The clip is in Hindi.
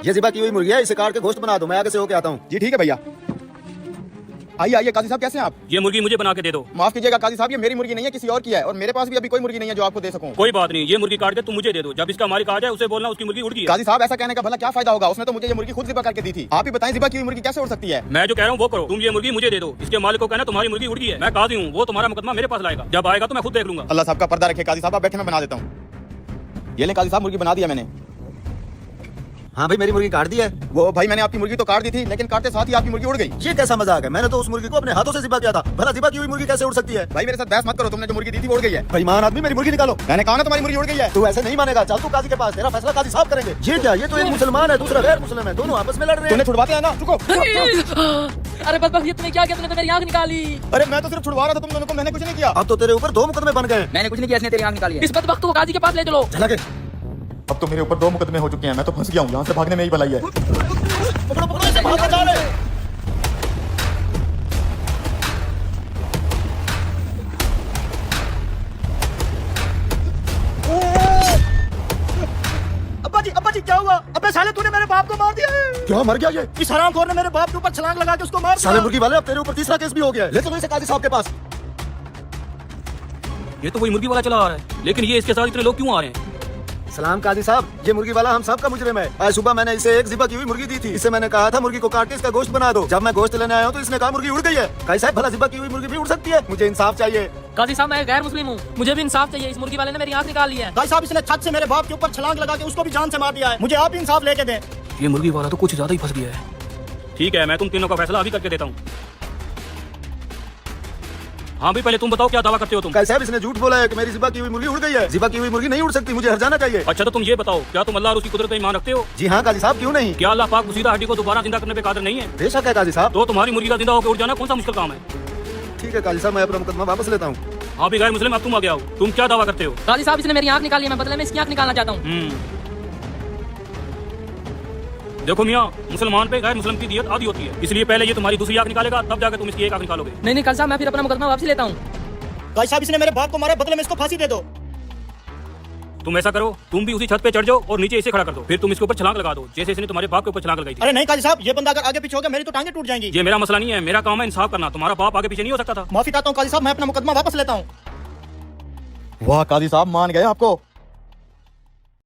ये ज़िबा की हुई मुर्गी है, इसे काट के गोश्त बना दो, मैं आगे से होके आता हूँ। जी ठीक है भैया। आइए आइए काजी साहब, कैसे हैं आप? ये मुर्गी मुझे बना के दे दो। माफ कीजिएगा काजी साहब, ये मेरी मुर्गी नहीं है, किसी और की है, और मेरे पास भी अभी कोई मुर्गी नहीं है जो आपको दे सकूं। कोई बात नहीं, ये मुर्गी काट के तुम मुझे दे दो। जब इसका मालिक आ जाए उसे बोलना उसकी मुर्गी उड़ गई है। काजी साहब ऐसा कहने का भला क्या फायदा होगा, उसने तो मुझे ये मुर्गी खुद ज़िबा करके दी थी। आप ही बताएं ज़िबा की हुई मुर्गी कैसे उड़ सकती है? मैं जो कह रहा हूँ वो करो, तुम ये मुर्गी मुझे दे दो। इसके मालिक को कहना तुम्हारी मुर्गी उड़ गई है। मैं काजी हूँ, वो तुम्हारा मुकदमा मेरे पास लाएगा। जब आएगा तो मैं खुद देख लूंगा। अल्लाह साहब का पर्दा रखे काजी साहब, आप बैठे, मैं बना देता हूँ। ये ले काजी साहब, मुर्गी बना दिया मैंने। हाँ भाई, मेरी मुर्गी काट दी है। वो भाई मैंने आपकी मुर्गी तो काट दी थी, लेकिन काटते साथ ही आपकी मुर्गी उड़ गई। ये कैसा मजाक है? मैंने तो उस मुर्गी को अपने हाथों से ज़िबा किया था। भला ज़िबा की हुई मुर्गी कैसे उड़ सकती है? भाई मेरे साथ बहस मत करो, तुमने जो मुर्गी दी थी वो उड़ गई है। बेईमान आदमी, मेरी मुर्गी निकालो। मैंने कहा ना तुम्हारी मुर्गी उड़ गई है। तू ऐसे नहीं मानेगा, चल तू काजी के पास, तेरा फैसला काजी साहब करेंगे। ये क्या? ये तो एक मुसलमान है, दूसरा गैर मुस्लिम है, दोनों आपस में लड़ रहे तुमने हैं। छुड़वाते हैं ना, रुको। अरे बदबख्त, ये तुमने क्या किया? तुमने तो मेरी आंख निकाली। अरे मैं तो सिर्फ छुड़वा रहा था तुम दोनों को, मैंने कुछ नहीं किया। अब तो तेरे ऊपर 2 मुकदमे बन गए। मैंने कुछ नहीं किया, इसने तेरी आंख निकाली है। इस बदबख्त को काजी के पास ले चलो। चला के अब तो मेरे ऊपर 2 मुकदमे हो चुके हैं, मैं तो फंस गया हूँ, यहाँ से भागने में ही भलाई है। पकड़ो पकड़ो, इसे भाग बचा ले। अब्बा जी क्या हुआ? अबे साले तूने मेरे बाप को मार दिया है। क्या मर गया ये? इस हरामखोर ने मेरे बाप के ऊपर छलांग लगा के उसको मार साले दिया। मुर्गी वाले, अब तेरे ऊपर तीसरा केस भी हो गया है। ले चलो इसे काजी साहब के पास। ये तो वही मुर्गी वाला चला आ रहा है, लेकिन ये इसके साथ इतने लोग क्यों आ रहे हैं? सलाम काजी साहब, ये मुर्गी वाला हम सब का मुजरिम है। आज सुबह मैंने इसे एक ज़िबा की हुई मुर्गी दी थी। इसे मैंने कहा था मुर्गी को काट के इसका गोश्त बना दो। जब मैं गोश्त लेने आया हूँ तो इसने कहा मुर्गी उड़ गई है। काजी साहब, भला ज़िबा की हुई मुर्गी भी उड़ सकती है? मुझे इंसाफ चाहिए। काजी साहब, मैं गैर मुस्लिम हूँ, मुझे भी इंसाफ चाहिए। इस मुर्गी वाले ने मेरी आंख निकाल ली है। भाई साहब, इसने छत से मेरे बाप के ऊपर छलांग लगा के उसको भी जान से मार दिया है। मुझे आप ही इंसाफ लेके दें। ये मुर्गी वाला तो कुछ ज्यादा ही फंस गया है। ठीक है, मैं तुम तीनों का फैसला अभी करके देता हूँ। हाँ भाई, पहले तुम बताओ क्या दावा करते हो तुम? काजी साहब, इसने झूठ बोला है कि मेरी ज़िबा की हुई मुर्गी उड़ गई है। ज़िबा की हुई मुर्गी नहीं उड़ सकती, मुझे हर जाना चाहिए। अच्छा तो तुम ये बताओ, क्या तुम अल्लाह और उसकी कुदरत में ईमान रखते हो? जी हाँ काजी साहब, क्यों नहीं? क्या अल्लाह पाक मुसीदा हड्डी को दोबारा जिंदा करने पे कादिर नहीं है? बेशक है काजी साहब। तो तुम्हारी मुर्गी का जिंदा होकर उड़ जाना कौन सा मुश्किल काम है? ठीक है काजी साहब, मैं अपना मुकदमा वापस लेता हूँ। हाँ भी गैर मुस्लिम, अब तुम आ गया हो। तुम क्या दावा करते हो? काजी साहब, इसने मेरी आंख निकाली है, मैं बदले में इसकी आंख निकालना चाहता हूँ। देखो मियाँ, मुसलमान पे गैर मुस्लिम की दियत आधी होती है, इसलिए पहले ये तुम्हारी दूसरी आंख निकालेगा, तब जाकर तुम इसकी एक आंख निकालोगे। नहीं काजी साहब, मैं फिर अपना मुकदमा वापस लेता हूँ। भाई साहब, इसने मेरे बाप को मारा, बदले में इसको फांसी दे दो। तुम ऐसा करो, तुम भी उसी छत पे चढ़ जाओ और नीचे इसे खड़ा कर दो, फिर तुम इसके ऊपर छलांग लगा दो, जैसे इसने तुम्हारे बाप के ऊपर छलांग लगाई थी। अरे नहीं काजी साहब, ये बंदा अगर आगे पीछे हो गया मेरी तो टांगे टूट जाएंगी। ये मेरा मसला नहीं है, मेरा काम है इंसाफ करना। तुम्हारा बाप आगे पीछे नहीं हो सकता था। माफी चाहता हूँ काजी साहब, मैं अपना मुकदमा वापस लेता हूँ। वाह काजी साहब, मान गए आपको।